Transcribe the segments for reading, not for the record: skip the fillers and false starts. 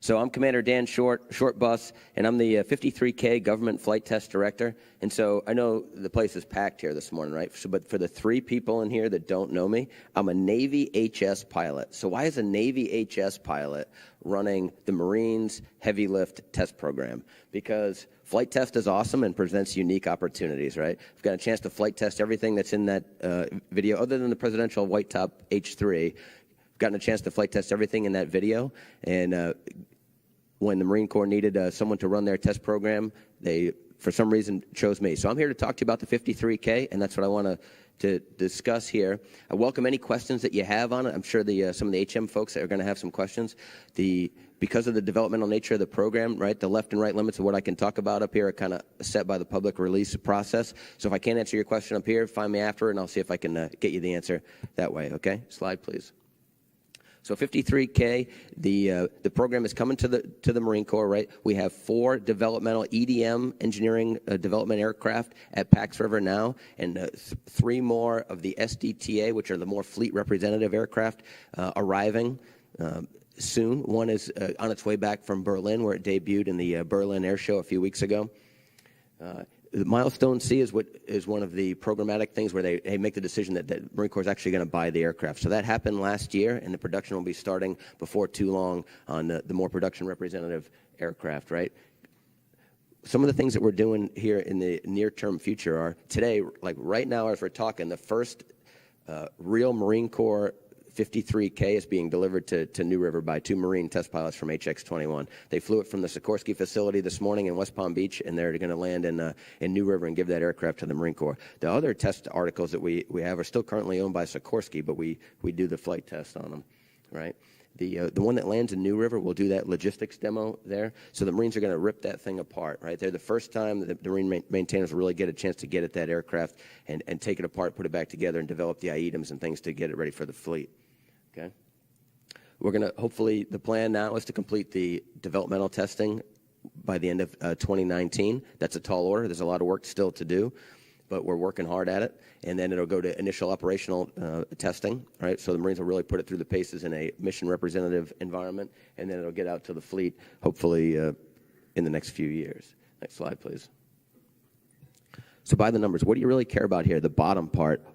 So I'm Commander Dan Short Bus, and I'm the 53K Government Flight Test Director. And so I know the place is packed here this morning, right? So, but for the three people in here that don't know me, I'm a Navy HS pilot. So why is a Navy HS pilot running the Marines Heavy Lift Test Program? Because flight test is awesome and presents unique opportunities, right? I've got a chance to flight test everything that's in that video, other than the presidential white top H3. I've gotten a chance to flight test everything in that video, and when the Marine Corps needed someone to run their test program, they, for some reason, chose me. So I'm here to talk to you about the 53K, and that's what I want to discuss here. I welcome any questions that you have on it. I'm sure some of the HM folks are going to have some questions. Because of the developmental nature of the program, right, the left and right limits of what I can talk about up here are kind of set by the public release process. So if I can't answer your question up here, find me after, and I'll see if I can get you the answer that way, okay? Slide, please. So 53K, the program is coming to the Marine Corps, right? We have 4 developmental EDM engineering development aircraft at Pax River now, and 3 more of the SDTA, which are the more fleet representative aircraft, arriving soon. One is on its way back from Berlin, where it debuted in the Berlin Air Show a few weeks ago. The Milestone C is one of the programmatic things where they make the decision that the Marine Corps is actually going to buy the aircraft. So that happened last year, and the production will be starting before too long on the more production representative aircraft, right? Some of the things that we're doing here in the near-term future are today, like right now as we're talking, the first real Marine Corps 53K is being delivered to New River by 2 Marine test pilots from HX-21. They flew it from the Sikorsky facility this morning in West Palm Beach, and they're going to land in New River and give that aircraft to the Marine Corps. The other test articles that we have are still currently owned by Sikorsky, but we do the flight test on them, right? The one that lands in New River, we'll do that logistics demo there. So the Marines are going to rip that thing apart, right? They're the first time that the Marine maintainers will really get a chance to get at that aircraft and take it apart, put it back together, and develop the items and things to get it ready for the fleet. Okay. We're going to, hopefully, the plan now is to complete the developmental testing by the end of 2019. That's a tall order. There's a lot of work still to do, but we're working hard at it. And then it'll go to initial operational testing, right? So the Marines will really put it through the paces in a mission representative environment, and then it'll get out to the fleet, hopefully, in the next few years. Next slide, please. So by the numbers, what do you really care about here? The bottom part,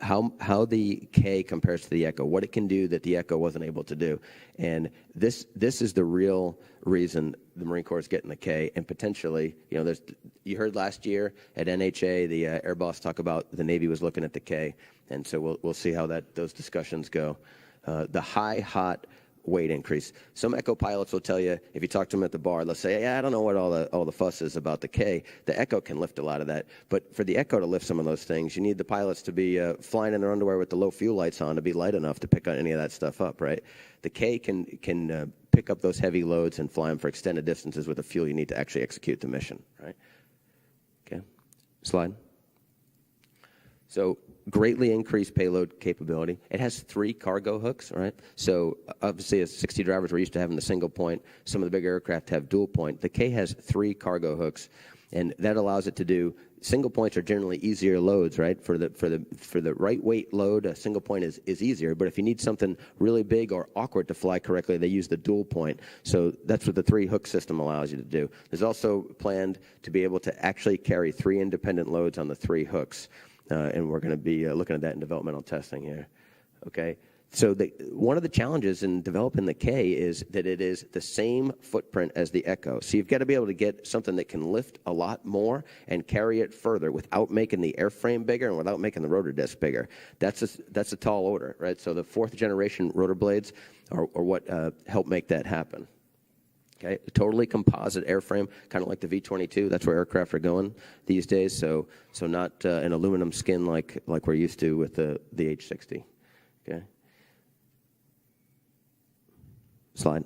how the K compares to the Echo, what it can do that the Echo wasn't able to do. And this is the real reason the Marine Corps is getting the K, and potentially, you heard last year at NHA, the Air Boss talk about the Navy was looking at the K, and so we'll see how those discussions go. The hot weight increase. Some Echo pilots will tell you, if you talk to them at the bar, they'll say, yeah, I don't know what all the fuss is about the K. The Echo can lift a lot of that. But for the Echo to lift some of those things, you need the pilots to be flying in their underwear with the low fuel lights on to be light enough to pick on any of that stuff up, right? The K can pick up those heavy loads and fly them for extended distances with the fuel you need to actually execute the mission, right? Okay, slide. So greatly increased payload capability. It has 3 cargo hooks, right? So obviously as 60 drivers, we're used to having the single point. Some of the big aircraft have dual point. The K has 3 cargo hooks, and that allows it to do, single points are generally easier loads, right? For the right weight load, a single point is easier, but if you need something really big or awkward to fly correctly, they use the dual point. So that's what the 3 hook system allows you to do. There's also planned to be able to actually carry 3 independent loads on the 3 hooks. And we're going to be looking at that in developmental testing here, okay? So one of the challenges in developing the K is that it is the same footprint as the Echo. So you've got to be able to get something that can lift a lot more and carry it further without making the airframe bigger and without making the rotor disc bigger. That's a tall order, right? So the 4th generation rotor blades are what help make that happen. Okay, a totally composite airframe, kind of like the V-22. That's where aircraft are going these days. So not an aluminum skin like we're used to with the H-60. Okay. Slide.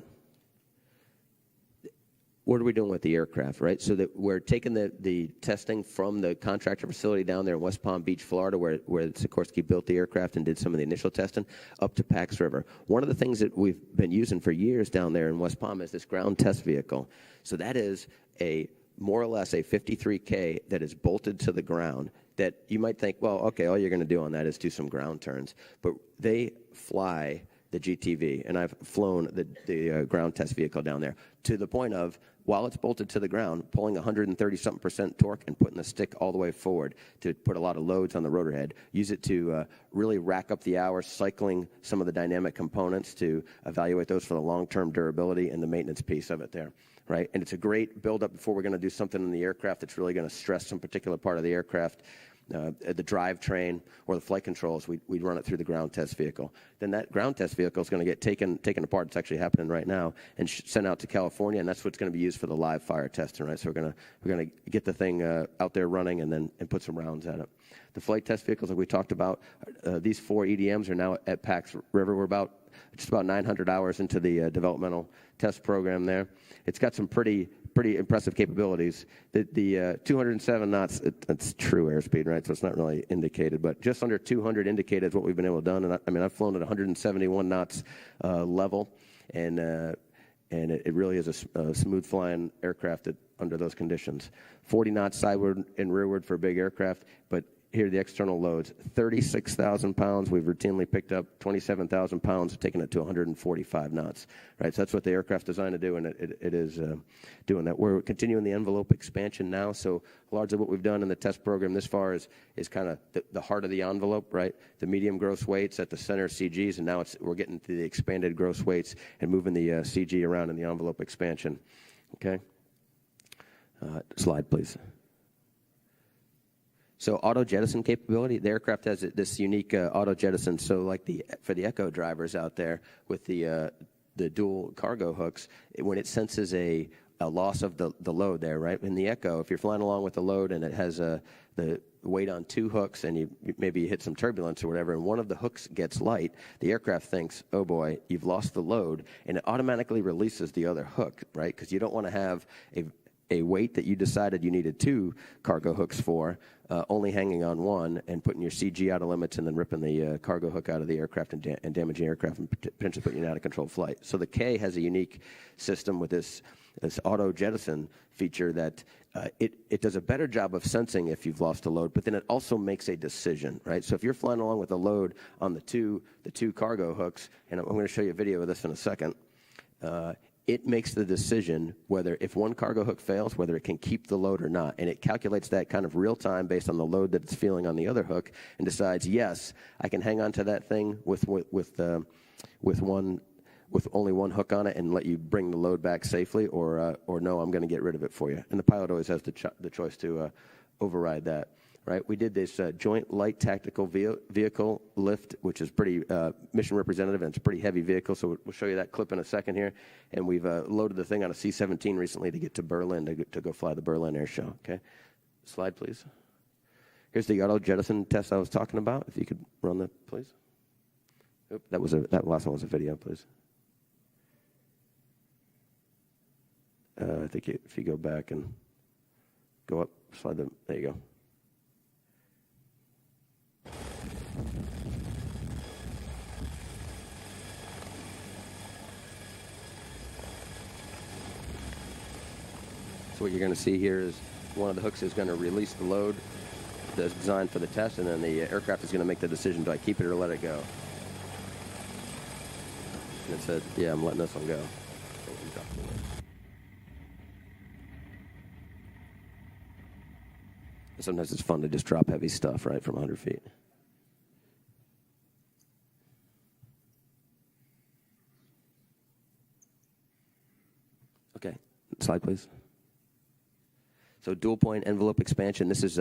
What are we doing with the aircraft, right? So that we're taking the testing from the contractor facility down there in West Palm Beach, Florida, where Sikorsky built the aircraft and did some of the initial testing, up to Pax River. One of the things that we've been using for years down there in West Palm is this ground test vehicle. So that is more or less a 53K that is bolted to the ground that you might think, well, okay, all you're going to do on that is do some ground turns. But they fly the GTV, and I've flown the ground test vehicle down there to the point of, while it's bolted to the ground, pulling 130-something% torque and putting the stick all the way forward to put a lot of loads on the rotor head. Use it to really rack up the hours, cycling some of the dynamic components to evaluate those for the long-term durability and the maintenance piece of it there, right? And it's a great build-up before we're going to do something in the aircraft that's really going to stress some particular part of the aircraft. The drivetrain or the flight controls, we'd run it through the ground test vehicle. Then that ground test vehicle is going to get taken apart. It's actually happening right now, and sent out to California, and that's what's going to be used for the live fire testing, right? So we're going to get the thing out there running and put some rounds at it. The flight test vehicles, like we talked about, these 4 EDMs are now at Pax River. We're just about 900 hours into the developmental test program there. It's got some pretty impressive capabilities. The 207 knots, that's true airspeed, right? So it's not really indicated, but just under 200 indicated is what we've been able to do. And I mean, I've flown at 171 knots level, and it really is a smooth flying aircraft under those conditions. 40 knots sideward and rearward for a big aircraft, but here are the external loads. 36,000 pounds. We've routinely picked up 27,000 pounds, taking it to 145 knots. Right, so that's what the aircraft's designed to do, and it is doing that. We're continuing the envelope expansion now, so largely what we've done in the test program this far is kind of the heart of the envelope, right? The medium gross weights at the center CGs, and now we're getting to the expanded gross weights and moving the CG around in the envelope expansion. Okay? Slide, please. So auto jettison capability, the aircraft has this unique auto jettison. So like for the Echo drivers out there with the dual cargo hooks, when it senses a loss of the load there, right? In the Echo, if you're flying along with the load and it has the weight on 2 hooks and maybe you hit some turbulence or whatever, and one of the hooks gets light, the aircraft thinks, oh boy, you've lost the load, and it automatically releases the other hook, right? Because you don't want to have a weight that you decided you needed 2 cargo hooks for, only hanging on one and putting your CG out of limits and then ripping the cargo hook out of the aircraft and damaging the aircraft and potentially putting you in out-of-control flight. So the K has a unique system with this auto jettison feature that it does a better job of sensing if you've lost a load, but then it also makes a decision, right? So if you're flying along with a load on the two cargo hooks, and I'm going to show you a video of this in a second, it makes the decision whether, if one cargo hook fails, whether it can keep the load or not. And it calculates that kind of real time based on the load that it's feeling on the other hook and decides, yes, I can hang on to that thing with only one hook on it and let you bring the load back safely, or no, I'm going to get rid of it for you. And the pilot always has the choice to override that. Right, we did this Joint Light Tactical Vehicle lift, which is pretty mission representative, and it's a pretty heavy vehicle, so we'll show you that clip in a second here. And we've loaded the thing on a C-17 recently to get to Berlin, to go fly the Berlin Air Show. Okay, slide, please. Here's the auto jettison test I was talking about. If you could run that, please. Oop, that last one was a video, please. I think if you go back and go up, slide them, there you go. So what you're going to see here is one of the hooks is going to release the load that's designed for the test, and then the aircraft is going to make the decision, do I keep it or let it go? And it said, yeah, I'm letting this one go. Sometimes it's fun to just drop heavy stuff, right, from 100 feet. Okay, slide, please. So dual point envelope expansion. This is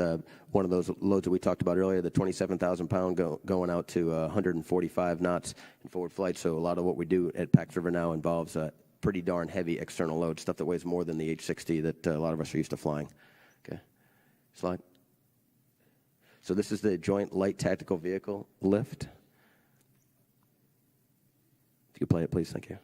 one of those loads that we talked about earlier, the 27,000 pound going out to 145 knots in forward flight. So a lot of what we do at Pax River now involves pretty darn heavy external load, stuff that weighs more than the H-60 that a lot of us are used to flying. Okay, slide. So this is the Joint Light Tactical Vehicle lift. If you could play it, please, thank you.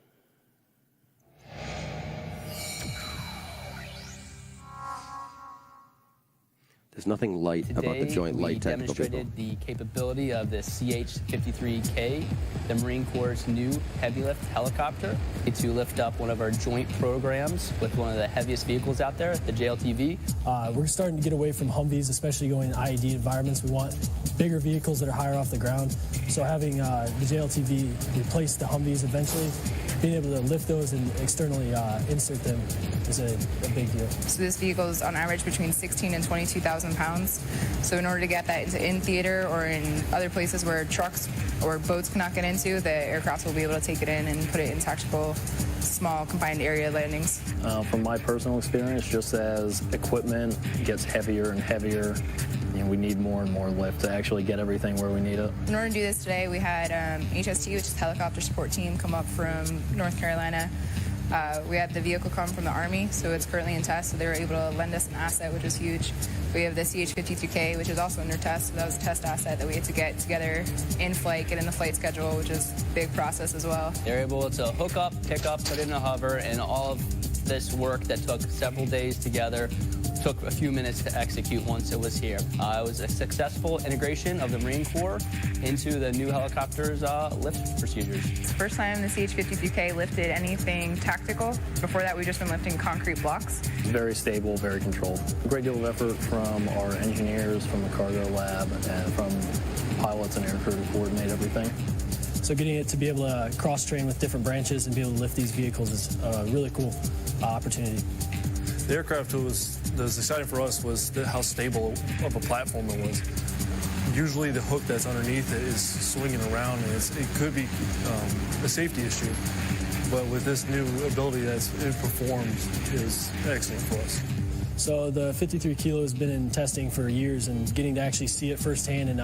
There's nothing light about the Joint Light Tactical Vehicle. Today, we demonstrated the capability of the CH-53K, the Marine Corps' new heavy lift helicopter, to lift up one of our joint programs with one of the heaviest vehicles out there, the JLTV. We're starting to get away from Humvees, especially going in IED environments. We want bigger vehicles that are higher off the ground. So having the JLTV replace the Humvees eventually, being able to lift those and externally insert them is a big deal. So this vehicle is on average between 16 and 22,000 pounds. So in order to get that into in-theater or in other places where trucks or boats cannot get into, the aircraft will be able to take it in and put it in tactical, small, confined area landings. From my personal experience, just as equipment gets heavier and heavier, we need more and more lift to actually get everything where we need it. In order to do this today, we had HST, which is helicopter support team, come up from North Carolina. We had the vehicle come from the Army, so it's currently in test, so they were able to lend us an asset, which is huge. We have the CH-53K, which is also under test, so that was a test asset that we had to get together in flight, get in the flight schedule, which is a big process as well. They're able to hook up, pick up, put it in a hover, and all of this work that took several days together took a few minutes to execute once it was here. It was a successful integration of the Marine Corps into the new helicopter's lift procedures. It's the first time the CH-53K lifted anything tactical. Before that, we've just been lifting concrete blocks. Very stable, very controlled. A great deal of effort from our engineers, from the cargo lab, and from pilots and aircrew to coordinate everything. So getting it to be able to cross-train with different branches and be able to lift these vehicles is a really cool opportunity. The aircraft that was exciting for us was how stable of a platform it was. Usually the hook that's underneath it is swinging around, and it could be a safety issue. But with this new ability that it performs is excellent for us. So the 53 kilo has been in testing for years, and getting to actually see it firsthand, and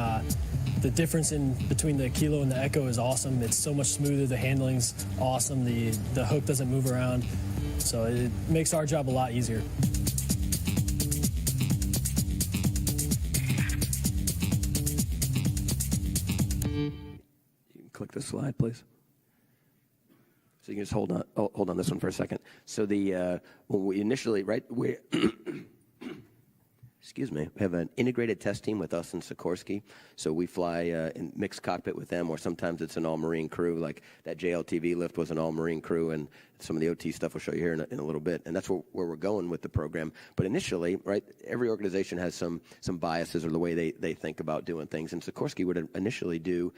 the difference in between the Kilo and the Echo is awesome. It's so much smoother. The handling's awesome. The hook doesn't move around. So it makes our job a lot easier. You can click the slide, please. So you can just hold on this one for a second. So when we initially, excuse me, we have an integrated test team with us and Sikorsky. So we fly in mixed cockpit with them, or sometimes it's an all-Marine crew. Like that JLTV lift was an all-Marine crew, and some of the OT stuff we'll show you here in a little bit. And that's where we're going with the program. But initially, every organization has some biases or the way they think about doing things. And Sikorsky would initially do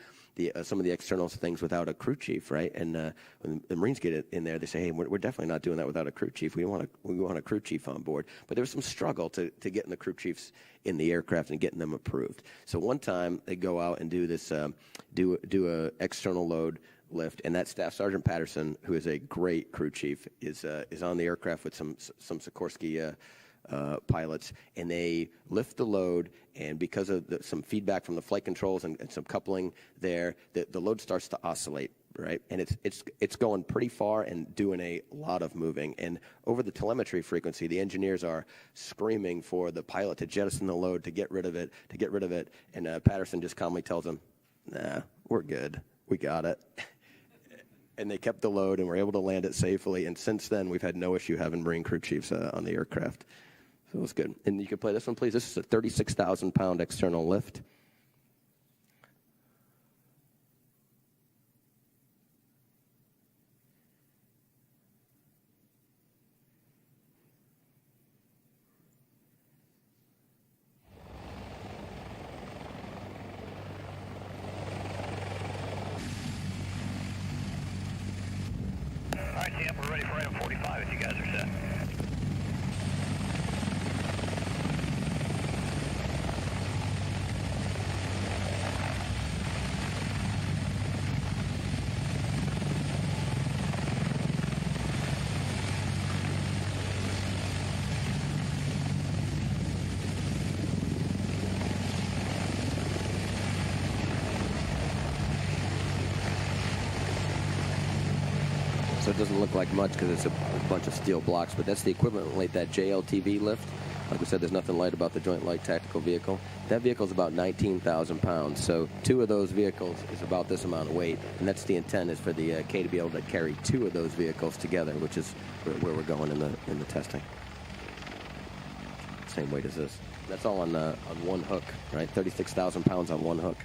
some of the external things without a crew chief, right? And when the Marines get in there, they say, hey, we're definitely not doing that without a crew chief. We want a crew chief on board. But there was some struggle to getting the crew chiefs in the aircraft and getting them approved. So one time they go out and do this, do a external load lift, and that Staff Sergeant Patterson, who is a great crew chief, is on the aircraft with some Sikorsky pilots, and they lift the load, and because of some feedback from the flight controls and some coupling there, the load starts to oscillate, right? And it's going pretty far and doing a lot of moving. And over the telemetry frequency, the engineers are screaming for the pilot to jettison the load, to get rid of it. And Patterson just calmly tells them, nah, we're good. We got it. And they kept the load and were able to land it safely. And since then, we've had no issue having Marine crew chiefs on the aircraft. So it was good. And you can play this one, please. This is a 36,000-pound external lift. All right, Sam, we're ready for item 45 if you guys are set. So it doesn't look like much because it's a bunch of steel blocks, but that's the equivalent like that JLTV lift. Like we said, there's nothing light about the Joint Light Tactical Vehicle. That vehicle is about 19,000 pounds. So 2 of those vehicles is about this amount of weight, and that's the intent, is for the K to be able to carry 2 of those vehicles together, which is where we're going in the testing. Same weight as this. That's all on one hook, right? 36,000 pounds on one hook.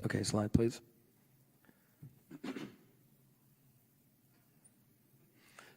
Okay, slide, please.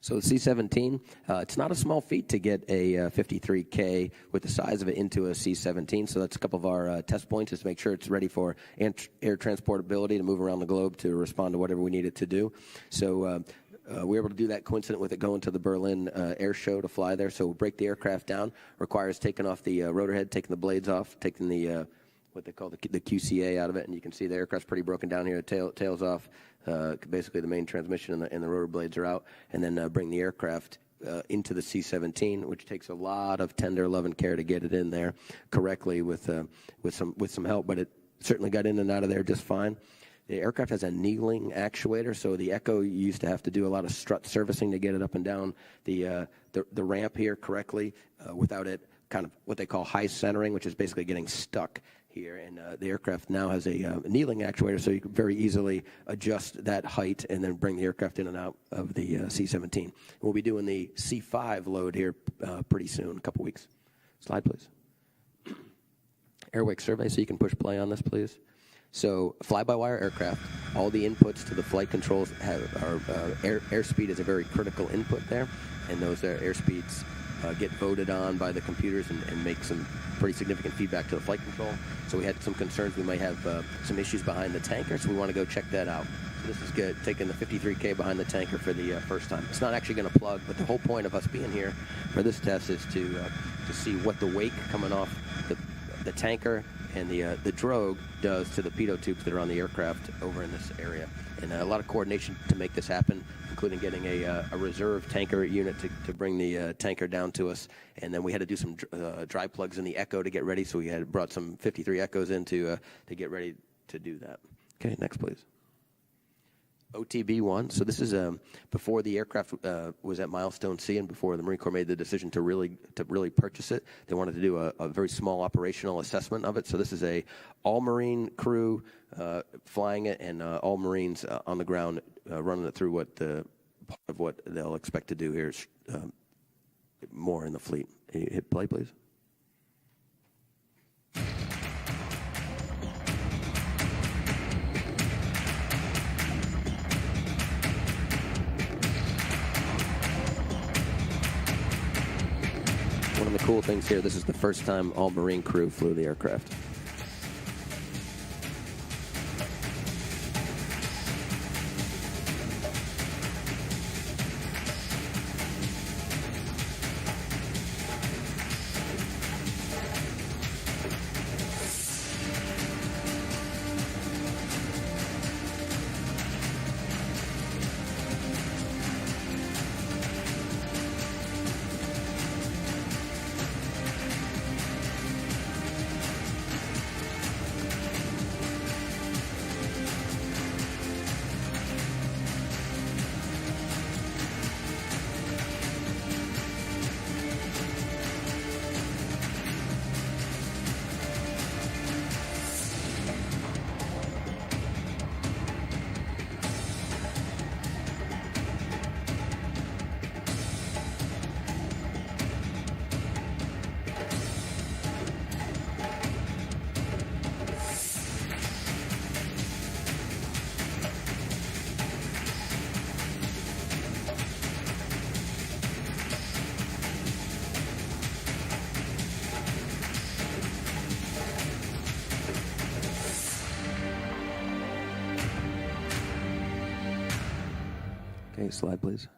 So the C-17, it's not a small feat to get a 53K with the size of it into a C-17. So that's a couple of our test points, is to make sure it's ready for air transportability to move around the globe to respond to whatever we need it to do. So we were able to do that coincident with it going to the Berlin air show to fly there. So break the aircraft down requires taking off the rotor head, taking the blades off, taking the what they call the QCA out of it, and you can see the aircraft's pretty broken down here. Tail's off. Basically, the main transmission and the rotor blades are out, and then bring the aircraft into the C-17, which takes a lot of tender love and care to get it in there correctly with some help, but it certainly got in and out of there just fine. The aircraft has a kneeling actuator, so the Echo used to have to do a lot of strut servicing to get it up and down the ramp here correctly without it kind of what they call high centering, which is basically getting stuck here. And the aircraft now has a kneeling actuator, so you can very easily adjust that height and then bring the aircraft in and out of the C-17. We'll be doing the C-5 load here pretty soon, a couple weeks. Slide, please. Airwake survey, so you can push play on this, please. So fly-by-wire aircraft, all the inputs to the flight controls airspeed is a very critical input there, and those airspeeds get voted on by the computers and make some pretty significant feedback to the flight control. So we had some concerns we might have some issues behind the tanker, so we want to go check that out. So this is good, taking the 53K behind the tanker for the first time. It's not actually going to plug, but the whole point of us being here for this test is to see what the wake coming off the tanker and the drogue does to the pitot tubes that are on the aircraft over in this area. And a lot of coordination to make this happen, including getting a reserve tanker unit to bring the tanker down to us. And then we had to do some dry plugs in the Echo to get ready, so we had brought some 53 Echoes in to get ready to do that. Okay, next, please. OTB-1. So this is before the aircraft was at Milestone C and before the Marine Corps made the decision to really purchase it. They wanted to do a very small operational assessment of it. So this is a all-Marine crew flying it, and all Marines on the ground running it through part of what they'll expect to do here is more in the fleet. Hit play, please. One of the cool things here, this is the first time all Marine crew flew the aircraft. Okay, slide, please.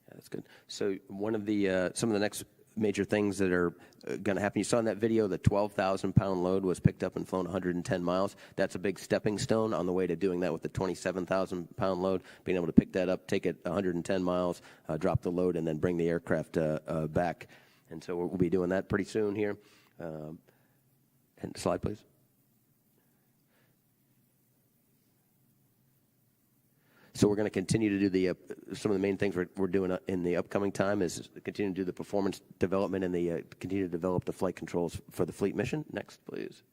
Yeah, that's good. So one of the some of the next major things that are going to happen. You saw in that video the 12,000-pound load was picked up and flown 110 miles. That's a big stepping stone on the way to doing that with the 27,000-pound load, being able to pick that up, take it 110 miles, drop the load, and then bring the aircraft back. And so we'll be doing that pretty soon here. And slide, please. So we're going to continue to do the some of the main things we're doing in the upcoming time is continue to do the performance development and the continue to develop the flight controls for the fleet mission. Next, please.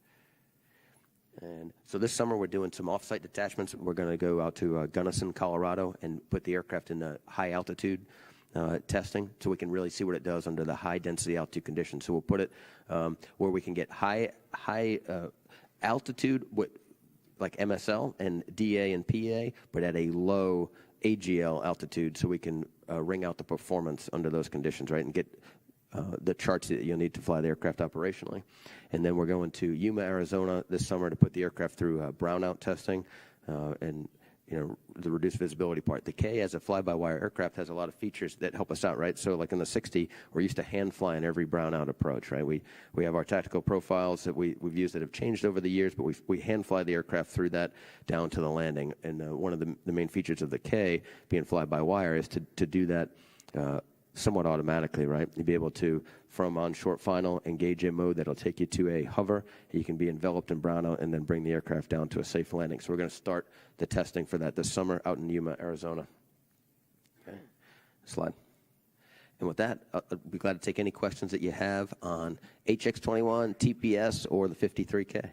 And so this summer we're doing some off-site detachments. We're going to go out to Gunnison, Colorado, and put the aircraft in the high altitude testing, so we can really see what it does under the high density altitude conditions. So we'll put it where we can get high altitude like MSL and DA and PA, but at a low AGL altitude, so we can wring out the performance under those conditions, right, and get the charts that you'll need to fly the aircraft operationally. And then we're going to Yuma, Arizona this summer to put the aircraft through brownout testing and the reduced visibility part. The K, as a fly-by-wire aircraft, has a lot of features that help us out, right? So like in the 60, we're used to hand flying every brownout approach, right? We have our tactical profiles that we've used that have changed over the years, but we hand fly the aircraft through that down to the landing. And one of the main features of the K, being fly-by-wire, is to do that somewhat automatically, right? You'll be able to, from on short final, engage in mode that'll take you to a hover. You can be enveloped in brownout and then bring the aircraft down to a safe landing. So we're going to start the testing for that this summer out in Yuma, Arizona. Okay, slide. And with that, I'll be glad to take any questions that you have on HX-21, TPS, or the 53K.